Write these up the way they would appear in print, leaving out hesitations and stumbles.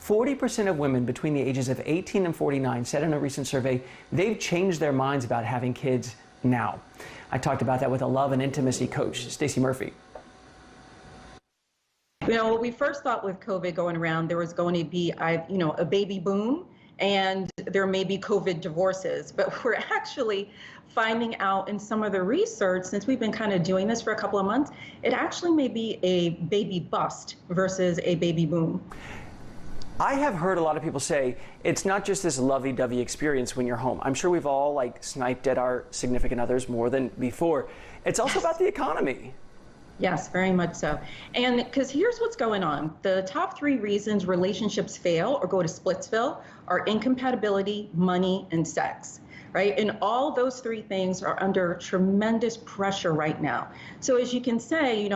40% of women between the ages of 18 and 49 said in a recent survey they've changed their minds about having kids now. I talked about that with a love and intimacy coach, Stacey Murphy. You know, we first thought with COVID going around, there was going to be, a baby boom, and there may be COVID divorces. But we're actually finding out in some of the research, since we've been kind of doing this for a couple of months, it actually may be a baby bust versus a baby boom. I have heard a lot of people say it's not just this lovey-dovey experience when you're home. I'm sure we've all sniped at our significant others more than before. It's also about the economy. Yes, very much so. And because here's what's going on. The top 3 reasons relationships fail or go to Splitsville are incompatibility, money, and sex, right? And all those 3 things are under tremendous pressure right now. So as you can say,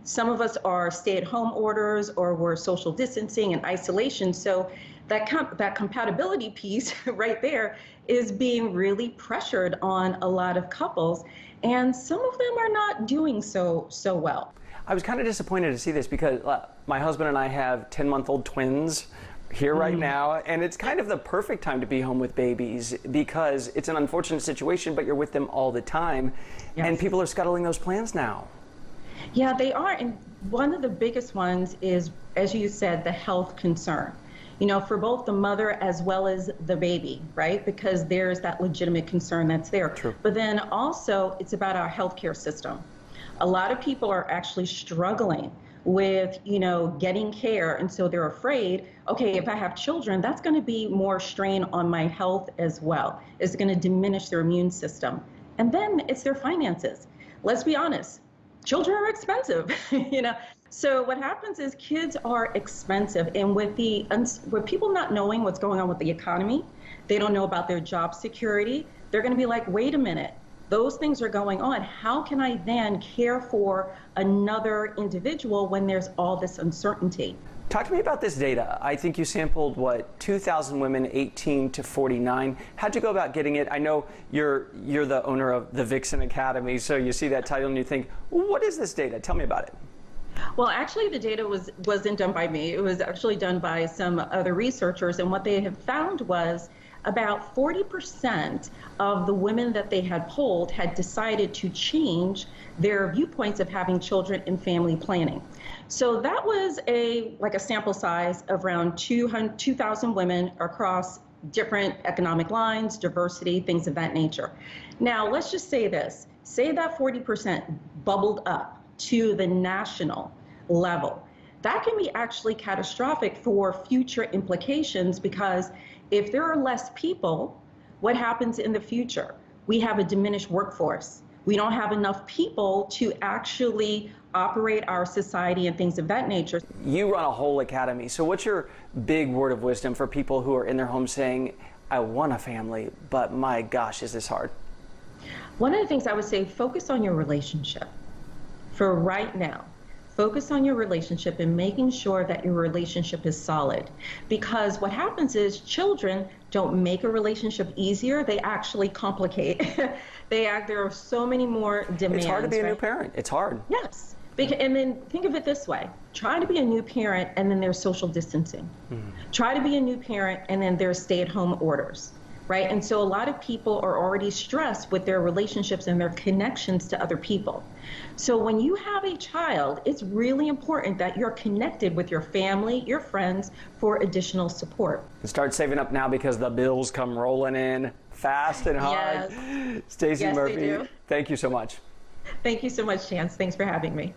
some of us are stay-at-home orders, or we're social distancing and isolation. So that compatibility piece right there is being really pressured on a lot of couples. And some of them are not doing so well. I was kind of disappointed to see this because my husband and I have 10-month-old twins here right now, and it's kind of the perfect time to be home with babies because it's an unfortunate situation, but you're with them all the time. Yes. And people are scuttling those plans now. Yeah, they are. And one of the biggest ones is, as you said, the health concern. For both the mother as well as the baby, right? Because there's that legitimate concern that's there. True. But then also it's about our healthcare system. A lot of people are actually struggling with, getting care. And so they're afraid, okay, if I have children, that's going to be more strain on my health as well. It's going to diminish their immune system. And then it's their finances. Let's be honest. Children are expensive, So what happens is kids are expensive, and with people not knowing what's going on with the economy, they don't know about their job security. They're going to be like, wait a minute, those things are going on. How can I then care for another individual when there's all this uncertainty? Talk to me about this data. I think you sampled, 2,000 women 18 to 49. How'd you go about getting it? I know you're the owner of the Vixen Academy, so you see that title and you think, what is this data? Tell me about it. Well, actually, the data wasn't done by me. It was actually done by some other researchers, and what they have found was about 40% of the women that they had polled had decided to change their viewpoints of having children and family planning. So that was a sample size of around 2,000 women across different economic lines, diversity, things of that nature. Now, let's just say this. Say that 40% bubbled up to the national level. That can be actually catastrophic for future implications, because if there are less people, what happens in the future? We have a diminished workforce. We don't have enough people to actually operate our society and things of that nature. You run a whole academy. So what's your big word of wisdom for people who are in their home saying, I want a family, but my gosh, is this hard? One of the things I would say, focus on your relationship. For right now, focus on your relationship and making sure that your relationship is solid. Because what happens is children don't make a relationship easier, they actually complicate. There are so many more demands. It's hard to be a right? new parent. It's hard. Yes. And then think of it this way. Try to be a new parent and then there's social distancing. Try to be a new parent and then there's stay-at-home orders. Right? And so a lot of people are already stressed with their relationships and their connections to other people. So when you have a child, it's really important that you're connected with your family, your friends, for additional support. And start saving up now because the bills come rolling in fast and hard. Yes. Stacey Yes, Murphy, they do. Thank you so much. Thank you so much, Chance. Thanks for having me.